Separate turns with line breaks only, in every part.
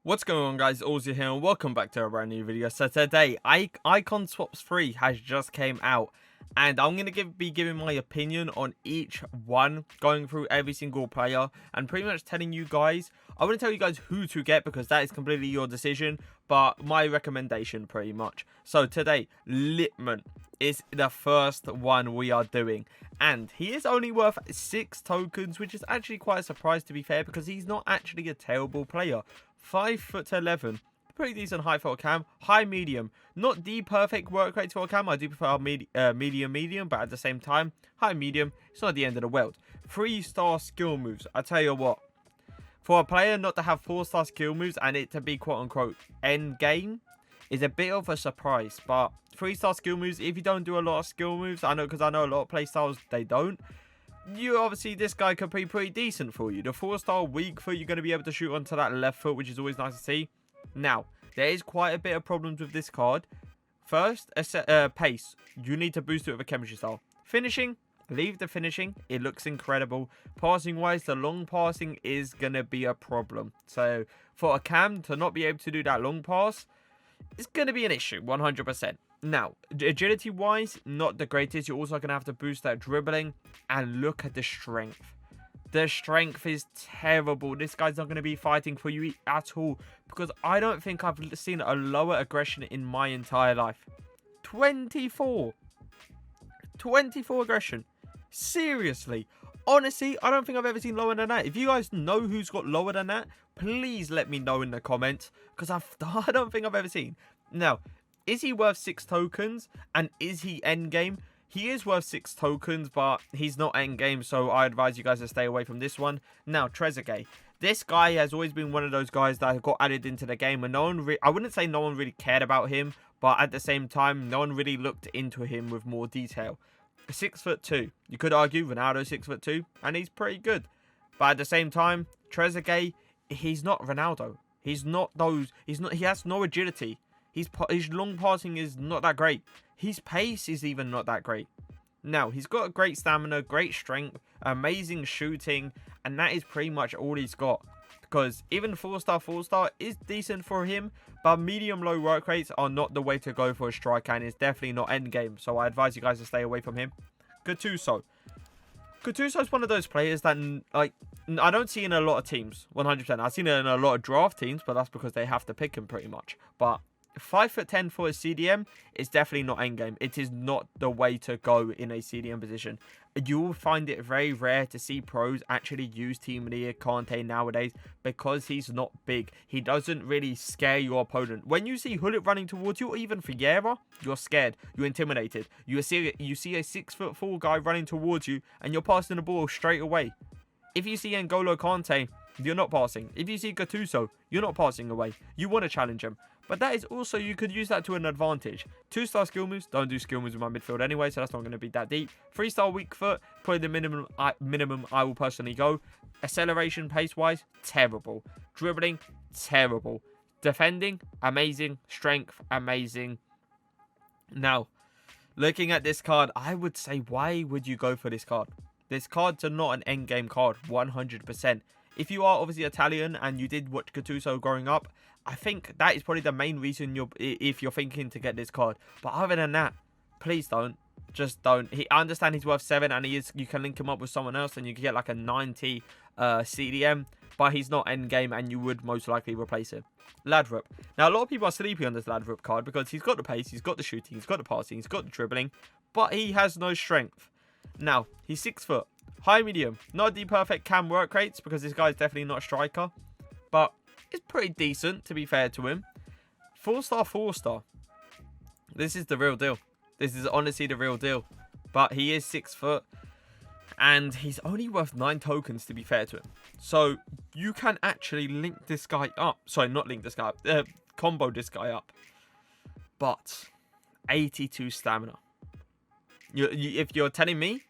What's going on, guys? Auzio here and welcome back to a brand new video. So today, Icon Swaps 3 has just came out and I'm going to be giving my opinion on each one, going through every single player and pretty much telling you guys, I wouldn't tell you guys who to get because that is completely your decision, but my recommendation pretty much. So today, Litmanen is the first one we are doing and he is only worth 6 tokens, which is actually quite a surprise to be fair because he's not actually a terrible player. 5'11", pretty decent height for a cam, high medium, not the perfect work rate for a cam. I do prefer medium, but at the same time, high medium, it's not the end of the world. 3-star skill moves. I tell you what, for a player not to have 4-star skill moves and it to be quote unquote end game is a bit of a surprise. But 3-star skill moves, if you don't do a lot of skill moves, I know because I know a lot of playstyles they don't. You obviously, this guy could be pretty decent for you. The 4-star weak foot, you're going to be able to shoot onto that left foot, which is always nice to see. Now, there is quite a bit of problems with this card. First, pace. You need to boost it with a chemistry style. Finishing, leave the finishing. It looks incredible. Passing wise, the long passing is going to be a problem. So, for a cam to not be able to do that long pass, it's going to be an issue, 100%. Now, agility-wise, not the greatest. You're also going to have to boost that dribbling. And look at the strength. The strength is terrible. This guy's not going to be fighting for you at all. Because I don't think I've seen a lower aggression in my entire life. 24. 24 aggression. Seriously. Honestly, I don't think I've ever seen lower than that. If you guys know who's got lower than that, please let me know in the comments. Because I don't think I've ever seen. Now, is he worth 6 tokens? And is he endgame? He is worth 6 tokens, but he's not endgame, so I advise you guys to stay away from this one. Now, Trezeguet. This guy has always been one of those guys that got added into the game, and no one I wouldn't say no one really cared about him, but at the same time, no one really looked into him with more detail. 6'2". You could argue Ronaldo 6'2", and he's pretty good. But at the same time, Trezeguet, he's not Ronaldo. He's not those. He has no agility. His long passing is not that great. His pace is even not that great. Now, he's got a great stamina, great strength, amazing shooting, and that is pretty much all he's got. Because even 4-star is decent for him, but medium-low work rates are not the way to go for a striker, and it's definitely not endgame. So I advise you guys to stay away from him. Gattuso. Gattuso is one of those players that I don't see in a lot of teams, 100%. I've seen it in a lot of draft teams, but that's because they have to pick him pretty much. But 5'10" for a CDM is definitely not endgame. It is not the way to go in a CDM position. You will find it very rare to see pros actually use Team Leader Kante nowadays because he's not big. He doesn't really scare your opponent. When you see Hullet running towards you, or even Vieira, you're scared. You're intimidated. You see a 6'4" guy running towards you and you're passing the ball straight away. If you see N'Golo Kante, you're not passing. If you see Gattuso, you're not passing away. You want to challenge him. But that is also, you could use that to an advantage. 2-star skill moves, don't do skill moves with my midfield anyway, so that's not going to be that deep. 3-star weak foot, probably the minimum I will personally go. Acceleration pace-wise, terrible. Dribbling, terrible. Defending, amazing. Strength, amazing. Now, looking at this card, I would say, why would you go for this card? This card's not an endgame card, 100%. If you are obviously Italian and you did watch Gattuso growing up, I think that is probably the main reason if you're thinking to get this card. But other than that, please don't. Just don't. I understand he's worth 7 and you can link him up with someone else and you can get like a 90 CDM. But he's not endgame and you would most likely replace him. Laudrup. Now, a lot of people are sleepy on this Laudrup card because he's got the pace, he's got the shooting, he's got the passing, he's got the dribbling. But he has no strength. Now, he's 6 foot. High medium. Not the perfect cam work rates because this guy's definitely not a striker. But it's pretty decent, to be fair to him. 4-star. This is the real deal. This is honestly the real deal. But he is 6 foot. And he's only worth 9 tokens, to be fair to him. So, you can actually link this guy up. Sorry, not link this guy up. Combo this guy up. But, 82 stamina. If you're telling me,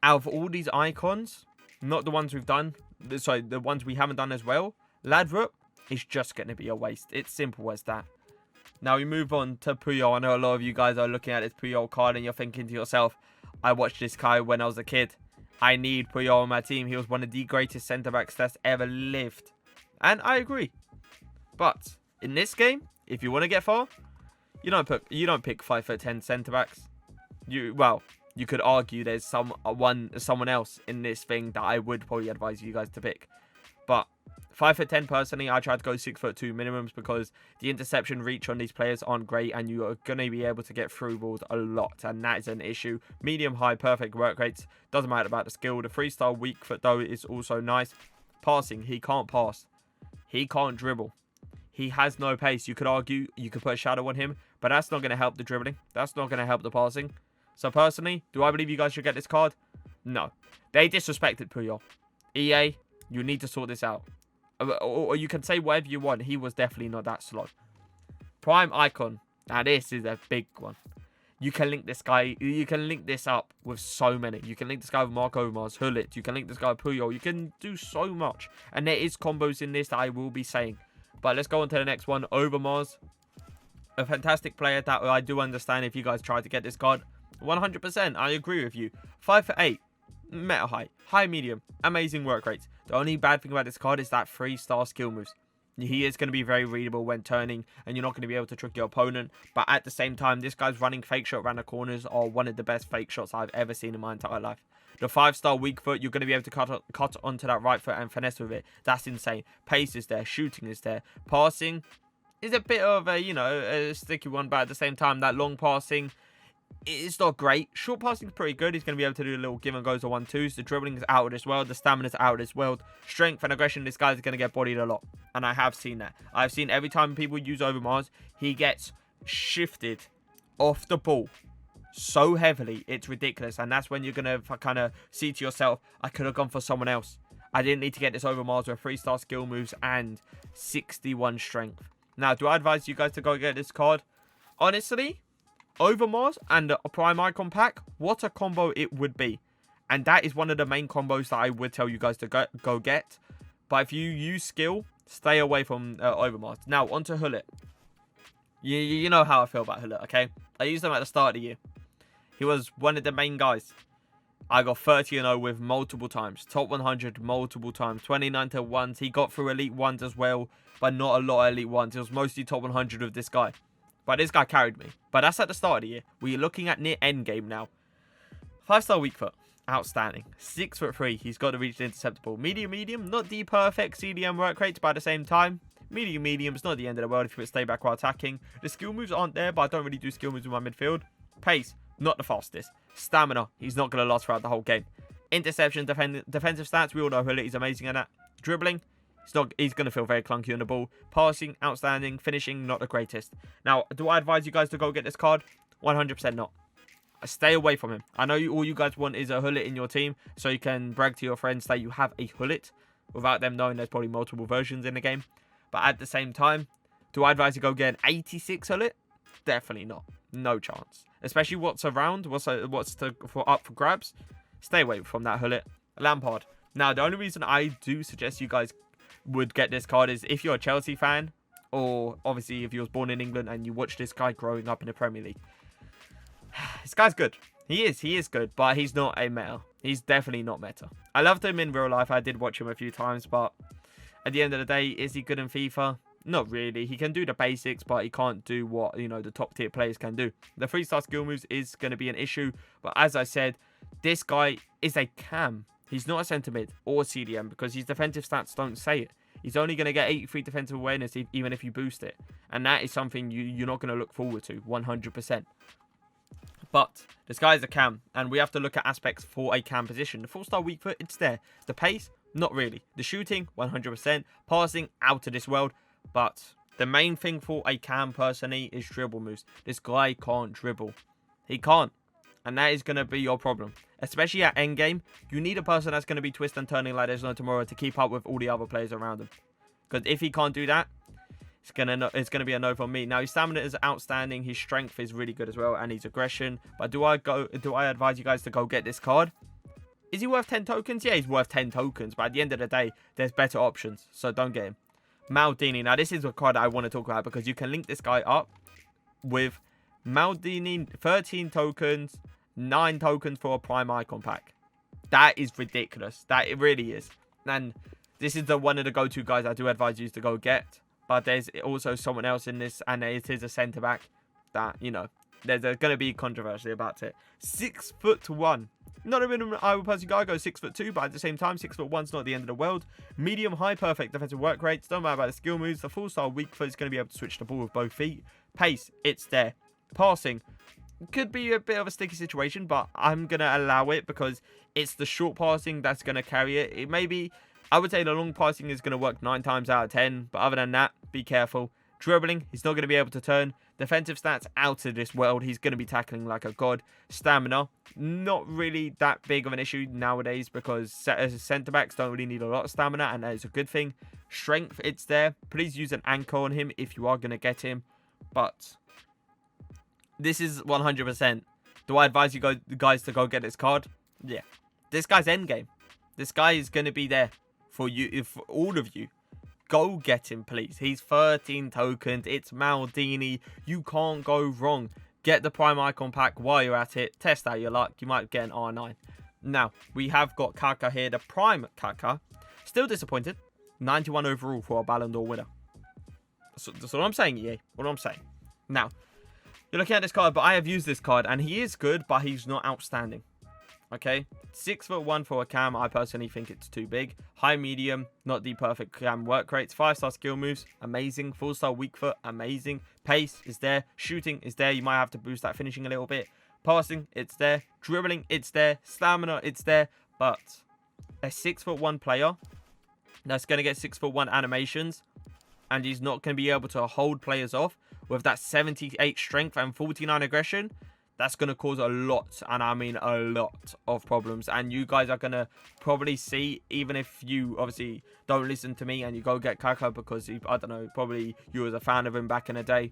out of all these icons, not the ones we've done, sorry, the ones we haven't done as well, Laudrup is just going to be a waste. It's simple as that. Now we move on to Puyol. I know a lot of you guys are looking at this Puyol card and you're thinking to yourself, I watched this guy when I was a kid. I need Puyol on my team. He was one of the greatest centre-backs that's ever lived. And I agree. But in this game, if you want to get far, you don't pick 5'10" centre backs. You could argue there's someone else in this thing that I would probably advise you guys to pick. But 5'10" personally, I tried to go 6'2" minimums because the interception reach on these players aren't great and you are going to be able to get through balls a lot, and that is an issue. Medium, high, perfect work rates. Doesn't matter about the skill. The freestyle weak foot though is also nice. Passing, he can't pass. He can't dribble. He has no pace. You could argue you could put a shadow on him, but that's not going to help the dribbling. That's not going to help the passing. So personally, do I believe you guys should get this card? No. They disrespected Puyol. EA, you need to sort this out. Or you can say whatever you want. He was definitely not that slow. Prime icon. Now this is a big one. You can link this guy. You can link this up with so many. You can link this guy with Mark Overmars, Hullet. You can link this guy with Puyol. You can do so much. And there is combos in this that I will be saying. But let's go on to the next one. Overmars. A fantastic player that I do understand if you guys try to get this card. 100%. I agree with you. 5'8". Meta height. High medium. Amazing work rates. The only bad thing about this card is that 3-star skill moves. He is going to be very readable when turning, and you're not going to be able to trick your opponent. But at the same time, this guy's running fake shot around the corners are one of the best fake shots I've ever seen in my entire life. The 5-star weak foot, you're going to be able to cut onto that right foot and finesse with it. That's insane. Pace is there. Shooting is there. Passing is a bit of a, a sticky one. But at the same time, that long passing, it's not great. Short passing is pretty good. He's going to be able to do a little give and goes or 1-2s. The dribbling is out of this world. The stamina is out of this world. Strength and aggression, this guy's going to get bodied a lot. And I have seen that. I've seen every time people use Overmars, he gets shifted off the ball so heavily. It's ridiculous. And that's when you're going to kind of see to yourself, I could have gone for someone else. I didn't need to get this Overmars with 3-star skill moves and 61 strength. Now, do I advise you guys to go get this card? Honestly, Overmars and a Prime Icon pack, what a combo it would be. And that is one of the main combos that I would tell you guys to go get. But if you use skill, stay away from Overmars. Now, on to Hullet. You know how I feel about Hullet, okay? I used him at the start of the year. He was one of the main guys. I got 30-0 with multiple times. Top 100 multiple times. 29 to 1s. He got through Elite 1s as well, but not a lot of Elite 1s. It was mostly top 100 with this guy. But this guy carried me. But that's at the start of the year. We're looking at near end game now. 5-star weak foot. Outstanding. 6'3". He's got to reach the interceptable. Medium. Not the perfect CDM work rates, but at the same time, medium. It's not the end of the world if you stay back while attacking. The skill moves aren't there, but I don't really do skill moves with my midfield. Pace. Not the fastest. Stamina. He's not going to last throughout the whole game. Interception. Defensive stats. We all know Hullet. He's amazing at that. Dribbling. He's going to feel very clunky on the ball. Passing, outstanding. Finishing, not the greatest. Now, do I advise you guys to go get this card? 100% not. Stay away from him. I know all you guys want is a Hullet in your team, so you can brag to your friends that you have a Hullet without them knowing there's probably multiple versions in the game. But at the same time, do I advise you go get an 86 Hullet? Definitely not. No chance. Especially what's around, what's up for grabs. Stay away from that Hullet. Lampard. Now, the only reason I do suggest you guys would get this card is if you're a Chelsea fan, or obviously if you was born in England and you watched this guy growing up in the Premier League. This guy's good. He is good, but he's not a meta. He's definitely not meta. I loved him in real life. I did watch him a few times, but at the end of the day, is he good in FIFA? Not really. He can do the basics, but he can't do what, the top tier players can do. The 3-star skill moves is going to be an issue, but as I said, this guy is a cam. He's not a centre mid or CDM because his defensive stats don't say it. He's only going to get 83 defensive awareness even if you boost it. And that is something you're not going to look forward to 100%. But this guy is a cam, and we have to look at aspects for a cam position. The 4-star weak foot, it's there. The pace, not really. The shooting, 100%. Passing, out of this world. But the main thing for a cam, personally, is dribble moves. This guy can't dribble. He can't. And that is going to be your problem. Especially at endgame, you need a person that's going to be twisting and turning like there's no tomorrow to keep up with all the other players around him. Because if he can't do that, it's gonna be a no for me. Now, his stamina is outstanding. His strength is really good as well, and his aggression. But do I advise you guys to go get this card? Is he worth 10 tokens? Yeah, he's worth 10 tokens. But at the end of the day, there's better options. So don't get him. Maldini. Now, this is a card I want to talk about because you can link this guy up with Maldini, 13 tokens, 9 tokens for a Prime Icon pack. That is ridiculous. That it really is. And this is one of the go-to guys I do advise you to go get. But there's also someone else in this, and it is a centre-back that, you know, there's going to be controversy about it. 6'1". Not a minimum. I would personally go 6'2", but at the same time, 6'1's not the end of the world. Medium, high, perfect defensive work rates. Don't matter about the skill moves. The full style weak foot is going to be able to switch the ball with both feet. Pace, it's there. Passing could be a bit of a sticky situation, but I'm going to allow it because it's the short passing that's going to carry it. It may be, I would say the long passing is going to work 9 times out of 10, but other than that, be careful. Dribbling, he's not going to be able to turn. Defensive stats, out of this world. He's going to be tackling like a god. Stamina, not really that big of an issue nowadays because centre-backs don't really need a lot of stamina, and that is a good thing. Strength, it's there. Please use an anchor on him if you are going to get him. But this is 100%. Do I advise you guys to go get this card? Yeah. This guy's endgame. This guy is going to be there for you, for all of you. Go get him, please. He's 13 tokens. It's Maldini. You can't go wrong. Get the Prime Icon pack while you're at it. Test out your luck. You might get an R9. Now, we have got Kaka here. The Prime Kaka. Still disappointed. 91 overall for a Ballon d'Or winner. That's what I'm saying, EA. What I'm saying. Now, you're looking at this card, but I have used this card, and he is good, but he's not outstanding. Okay, 6'1" for a cam. I personally think it's too big. High, medium, not the perfect cam work rates. 5-star skill moves, amazing. 4-star weak foot, amazing. Pace is there. Shooting is there. You might have to boost that finishing a little bit. Passing, it's there. Dribbling, it's there. Stamina, it's there. But a 6'1" player that's going to get 6'1" animations, and he's not going to be able to hold players off with that 78 strength and 49 aggression. That's going to cause a lot, and I mean a lot of problems. And you guys are going to probably see, even if you obviously don't listen to me and you go get Kaka because, I don't know, probably you was a fan of him back in the day.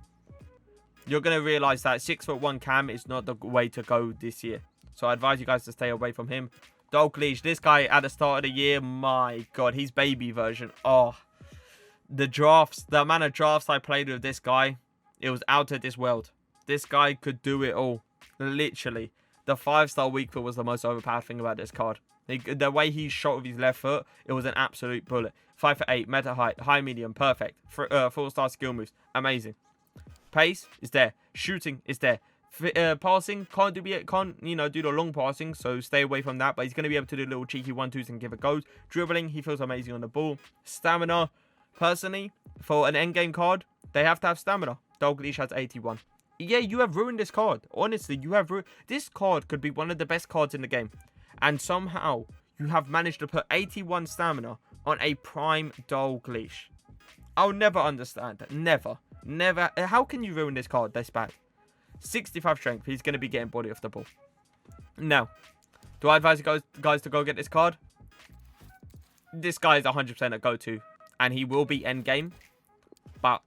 You're going to realise that 6'1" cam is not the way to go this year. So I advise you guys to stay away from him. Dalglish, this guy at the start of the year, my God, he's baby version. Oh, the amount of drafts I played with this guy, it was out of this world. This guy could do it all. Literally, the 5-star weak foot was the most overpowered thing about this card. The way he shot with his left foot, it was an absolute bullet. 5'8", meta height, high medium, perfect. 4-star skill moves, amazing. Pace is there. Shooting is there. Passing can't do the long passing, so stay away from that. But he's going to be able to do little cheeky 1-2s and give it goes. Dribbling, he feels amazing on the ball. Stamina, personally, for an endgame card, they have to have stamina. Dalglish has 81. Yeah, you have ruined this card. Honestly, you have ruined... This card could be one of the best cards in the game. And somehow, you have managed to put 81 stamina on a prime Dalglish. I'll never understand that. Never. Never. How can you ruin this card this bad? 65 strength. He's going to be getting body off the ball. Now, do I advise you guys to go get this card? This guy is 100% a go-to. And he will be endgame. But...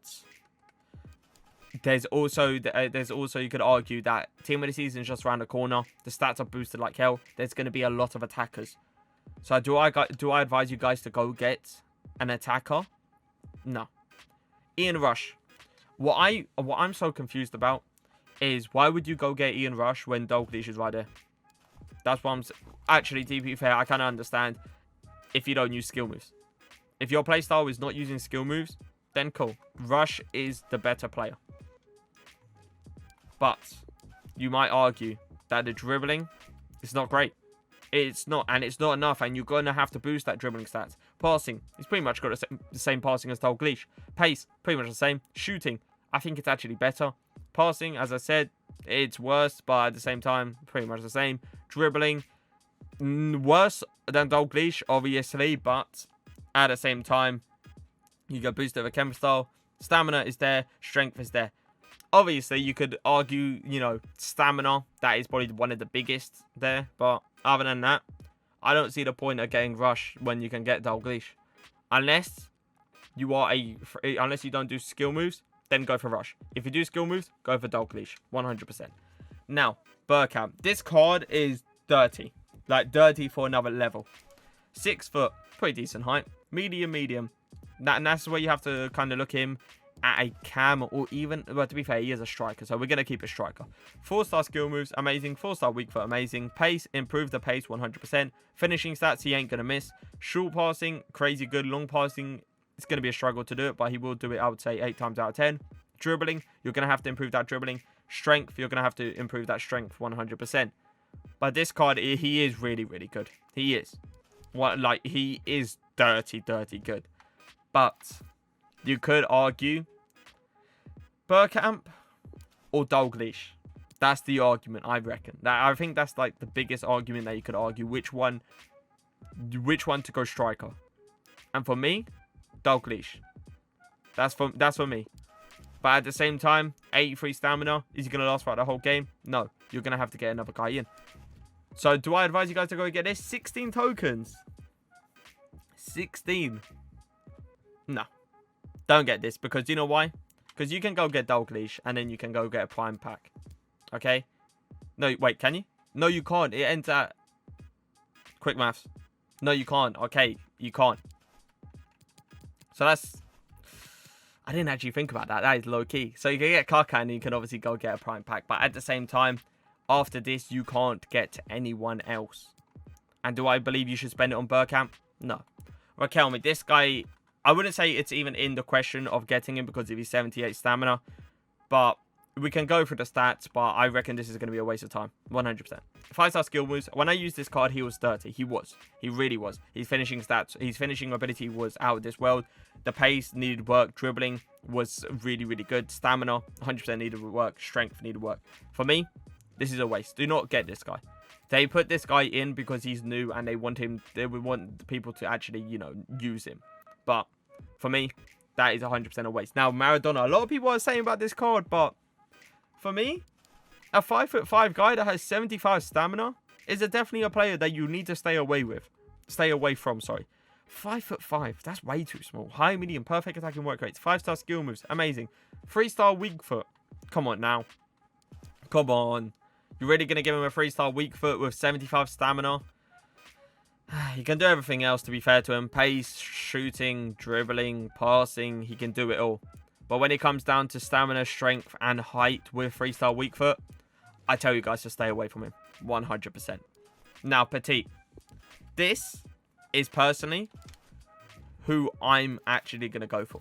There's also you could argue that team of the season is just around the corner. The stats are boosted like hell. There's going to be a lot of attackers. So do I advise you guys to go get an attacker? No. Ian Rush. What I'm so confused about is why would you go get Ian Rush when Dalglish is right there? That's what I'm... Actually, to be fair, I kind of understand if you don't use skill moves. If your playstyle is not using skill moves, then cool. Rush is the better player. But you might argue that the dribbling is not great. It's not, and it's not enough, and you're going to have to boost that dribbling stats. Passing, he's pretty much got the same passing as Dalglish. Pace, pretty much the same. Shooting, I think it's actually better. Passing, as I said, it's worse, but at the same time, pretty much the same. Dribbling, worse than Dalglish, obviously, but at the same time, you get boosted with a chem style. Stamina is there, strength is there. Obviously, you could argue, stamina, that is probably one of the biggest there. But other than that, I don't see the point of getting Rush when you can get Dalglish. Unless you don't do skill moves, then go for Rush. If you do skill moves, go for Dalglish, 100%. Now, Bergkamp. This card is dirty. Like, dirty for another level. 6 foot, pretty decent height. Medium. And that's where you have to kind of look him at a cam, or even, well, to be fair, he is a striker, so we're going to keep a striker. 4-star skill moves, amazing. 4-star weak foot, amazing. Pace, improve the pace, 100%. Finishing stats, he ain't going to miss. Short passing, crazy good. Long passing, It's going to be a struggle to do it, but he will do it, I would say, 8 times out of 10. Dribbling, you're going to have to improve that dribbling. Strength, you're going to have to improve that strength 100%. But this card, he is really, really good. He is. He is dirty good. But you could argue Bergkamp or Dalglish. That's the argument, I reckon. I think that's like the biggest argument that you could argue. Which one to go striker? And for me, Dalglish. That's for me. But at the same time, 83 stamina. Is he going to last throughout the whole game? No. You're going to have to get another guy in. So do I advise you guys to go get this? 16 tokens. 16. No. Don't get this. Because you know why? Because you can go get Dalglish and then you can go get a prime pack. Okay? No, wait, can you? No, you can't. It ends at... Quick maths. No, you can't. Okay, you can't. So that's... I didn't actually think about that. That is low key. So you can get Kaka and you can obviously go get a prime pack. But at the same time, after this, you can't get anyone else. And do I believe you should spend it on Bergkamp? No. Raquel, me, this guy... I wouldn't say it's even in the question of getting him because of his 78 stamina. But we can go through the stats. But I reckon this is going to be a waste of time. 100%. 5-star skill moves. When I used this card, he was 30. He was. He really was. His finishing stats, his finishing ability was out of this world. The pace needed work. Dribbling was really, really good. Stamina, 100% needed work. Strength needed work. For me, this is a waste. Do not get this guy. They put this guy in because he's new and they want him. They would want people to actually, you know, use him. But for me, that is 100% a waste. Now, Maradona. A lot of people are saying about this card, but for me, a 5'5" guy that has 75 stamina is definitely a player that you need to stay away from. Sorry, 5'5". That's way too small. High, medium, perfect attacking work rates. 5-star skill moves, amazing. 3-star weak foot. Come on now. Come on. You're really gonna give him a 3-star weak foot with 75 stamina? He can do everything else, to be fair to him. Pace, shooting, dribbling, passing. He can do it all. But when it comes down to stamina, strength, and height with 3-star weak foot, I tell you guys to stay away from him. 100%. Now, Petit. This is personally who I'm actually going to go for.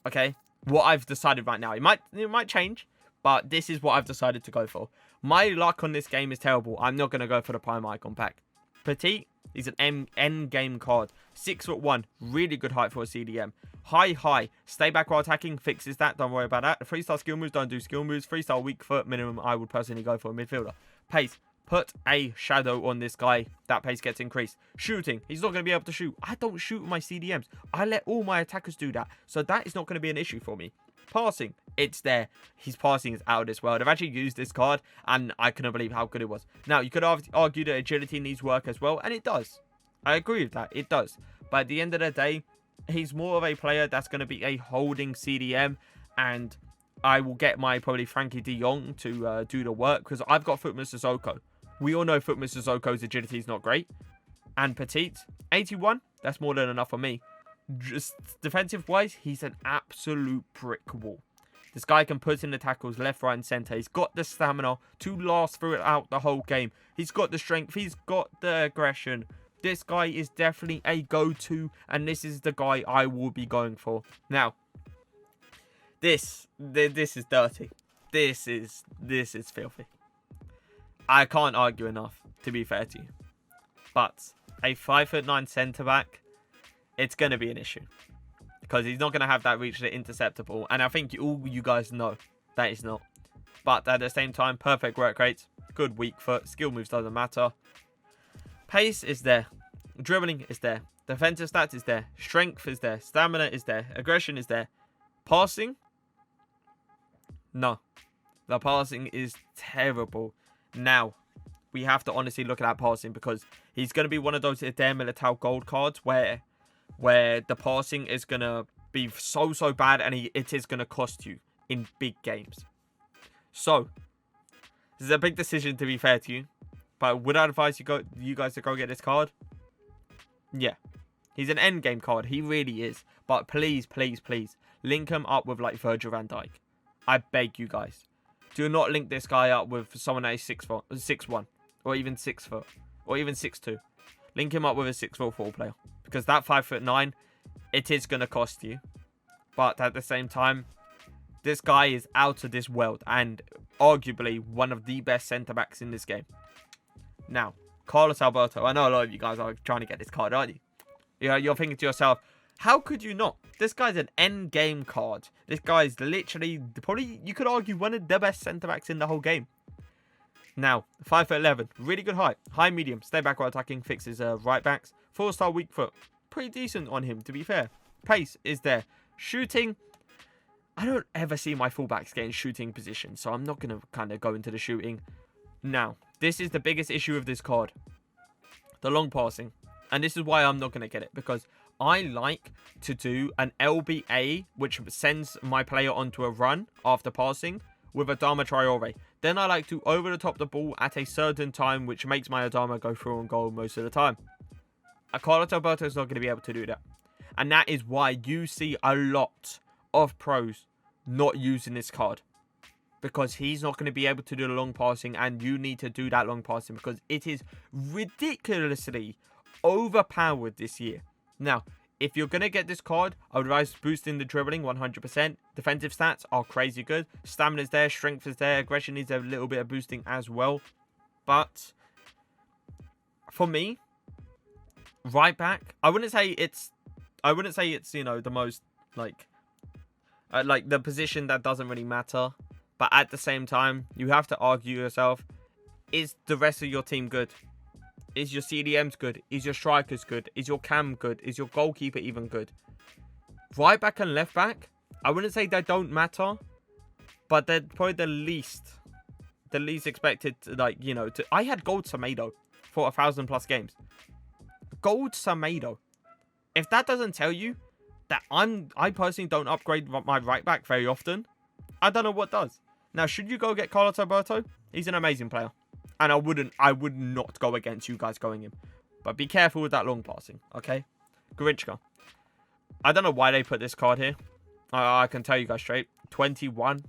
Okay? What I've decided right now. It might change, but this is what I've decided to go for. My luck on this game is terrible. I'm not going to go for the Prime Icon pack. Petit is an end game card. 6'1", really good height for a CDM. High. Stay back while attacking, fixes that. Don't worry about that. 3-star skill moves, don't do skill moves. 3-star weak foot minimum, I would personally go for a midfielder. Pace, put a shadow on this guy. That pace gets increased. Shooting, he's not going to be able to shoot. I don't shoot with my CDMs. I let all my attackers do that. So that is not going to be an issue for me. Passing, it's there. His passing is out of this world. I've actually used this card and I couldn't believe how good it was. Now, you could argue that agility needs work as well, and it does. I agree with that. It does. But at the end of the day, he's more of a player that's going to be a holding CDM, and I will get my probably Frankie de Jong to do the work because I've got Footman Sissoko. We all know Footman Sissoko's agility is not great. And Petit, 81, that's more than enough for me. Just defensive-wise, he's an absolute brick wall. This guy can put in the tackles left, right, and centre. He's got the stamina to last throughout the whole game. He's got the strength. He's got the aggression. This guy is definitely a go-to, and this is the guy I will be going for. Now, this is dirty. This is filthy. I can't argue enough, to be fair to you. But a 5'9" centre-back, it's going to be an issue. Because he's not going to have that reach to intercept the ball. And I think all you guys know that he's not. But at the same time, perfect work rates. Good weak foot. Skill moves doesn't matter. Pace is there. Dribbling is there. Defensive stats is there. Strength is there. Stamina is there. Aggression is there. Passing? No. The passing is terrible. Now, we have to honestly look at that passing because he's going to be one of those Eder Militao gold cards where the passing is going to be so bad and it is going to cost you in big games. So, this is a big decision, to be fair to you. But would I advise you guys to go get this card? Yeah. He's an end game card. He really is. But please, link him up with like Virgil van Dijk. I beg you guys. Do not link this guy up with someone that is 6'1", or even 6 foot, or even 6'2". Link him up with a 6'4" player. Because that 5'9", it is going to cost you. But at the same time, this guy is out of this world and arguably one of the best centre-backs in this game. Now, Carlos Alberto. I know a lot of you guys are trying to get this card, aren't you? You're thinking to yourself, how could you not? This guy's an end game card. This guy's literally, probably, you could argue, one of the best centre-backs in the whole game. Now, 5'11", really good height. High medium, stay back while attacking, fixes right backs. 4-star weak foot, pretty decent on him, to be fair. Pace is there. Shooting, I don't ever see my fullbacks getting shooting position, so I'm not going to kind of go into the shooting. Now, this is the biggest issue of this card. The long passing. And this is why I'm not going to get it, because I like to do an LBA, which sends my player onto a run after passing with Adama Traore. Then I like to over the top the ball at a certain time, which makes my Adama go through on goal most of the time. Carlos Alberto is not going to be able to do that. And that is why you see a lot of pros not using this card. Because he's not going to be able to do the long passing, and you need to do that long passing because it is ridiculously overpowered this year. Now, if you're going to get this card, I would advise boosting the dribbling 100%. Defensive stats are crazy good. Stamina is there, strength is there, aggression needs a little bit of boosting as well. But for me, right back, I wouldn't say it's you know, the most like the position that doesn't really matter. But at the same time, you have to argue yourself, is the rest of your team good? Is your CDMs good? Is your strikers good? Is your cam good? Is your goalkeeper even good? Right back and left back, I wouldn't say they don't matter, but they're probably the least expected to, like, you know, to. I had Gold Semedo for 1,000+ games. Gold Semedo. If that doesn't tell you that I personally don't upgrade my right back very often, I don't know what does. Now, should you go get Carlos Alberto? He's an amazing player. And I would not go against you guys going him. But be careful with that long passing, okay? Garrincha. I don't know why they put this card here. I can tell you guys straight. 21.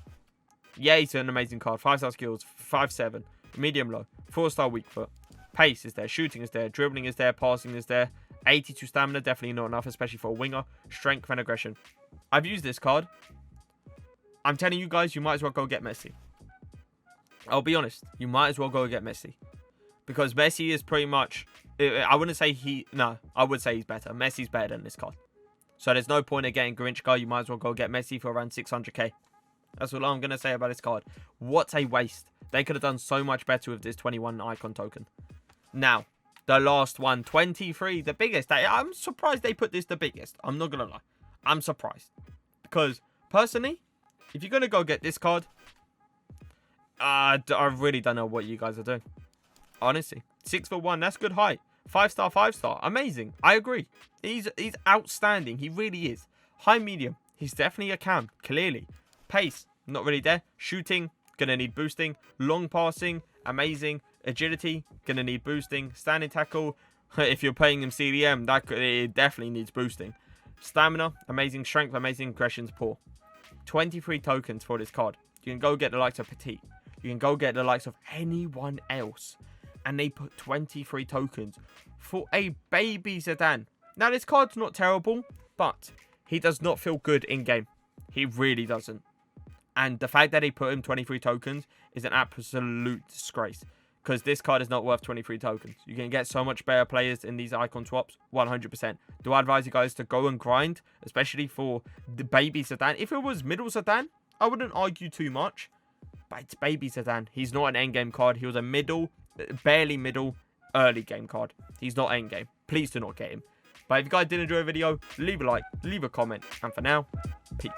Yeah, he's an amazing card. 5-star skills. 5'7". Medium low. 4-star weak foot. Pace is there. Shooting is there. Dribbling is there. Passing is there. 82 stamina. Definitely not enough, especially for a winger. Strength and aggression. I've used this card. I'm telling you guys, you might as well go get Messi. I'll be honest. You might as well go get Messi. Because Messi is pretty much... I wouldn't say I would say he's better. Messi's better than this card. So there's no point in getting Garrincha. You might as well go get Messi for around 600k. That's all I'm going to say about this card. What a waste. They could have done so much better with this 21 icon token. Now, the last one. 23. The biggest. I'm surprised they put this the biggest. I'm not going to lie. I'm surprised. Because, personally, if you're going to go get this card... I really don't know what you guys are doing. Honestly. 6'1", that's good height. 5-star, 5-star. Amazing. I agree. He's outstanding. He really is. High medium. He's definitely a cam. Clearly. Pace. Not really there. Shooting. Gonna need boosting. Long passing. Amazing. Agility. Gonna need boosting. Standing tackle. If you're playing him CDM, it definitely needs boosting. Stamina. Amazing. Strength. Amazing. Aggression's poor. 23 tokens for this card. You can go get the likes of Petit. You can go get the likes of anyone else. And they put 23 tokens for a baby Zidane. Now, this card's not terrible, but he does not feel good in-game. He really doesn't. And the fact that they put him 23 tokens is an absolute disgrace. Because this card is not worth 23 tokens. You can get so much better players in these icon swaps, 100%. Do I advise you guys to go and grind, especially for the baby Zidane? If it was middle Zidane, I wouldn't argue too much. But it's baby Zidane. He's not an endgame card. He was a middle, barely middle, early game card. He's not endgame. Please do not get him. But if you guys did enjoy the video, leave a like, leave a comment. And for now, peace.